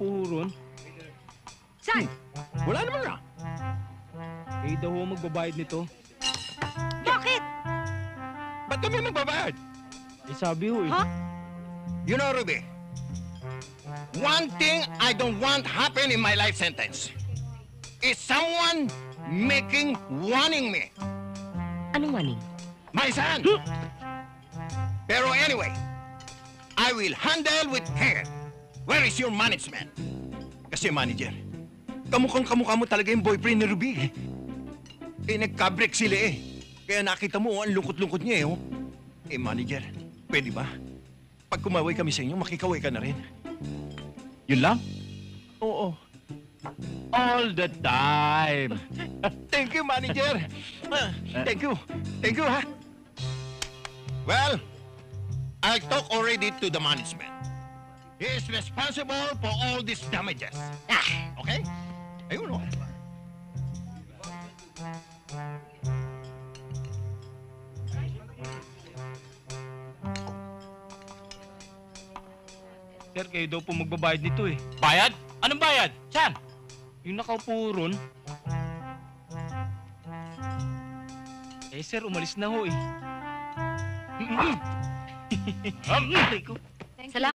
po ron. Saan? Wala naman na. Kayo daw ho magbabayad nito. Bakit? Ba't kami magbabayad? Eh sabi ho eh. Ha? You know, Ruby, one thing I don't want happen in my life sentence is someone wanting me. Anong waning? My son! Pero anyway, I will handle with care. Where is your management? Kasi manager, kamukha mo talaga yung boyfriend ni Ruby. Eh, nagka-break sila eh. Kaya nakita mo, ang lungkot-lungkot niya eh. Oh. Eh, manager, pwede ba? Pag kumaway kami sa inyo, makikaway ka na rin. Yun lang? Oo. All the time. Thank you, manager. Thank you. Thank you, ha? Well, I talked already to the management. He is responsible for all these damages. Okay? Ayun, oh. Sir, kayo daw po magbabayad nito eh. Bayad? Anong bayad? Saan? Yung nakaupo ron. Eh sir, umalis na ho eh. Aray ko.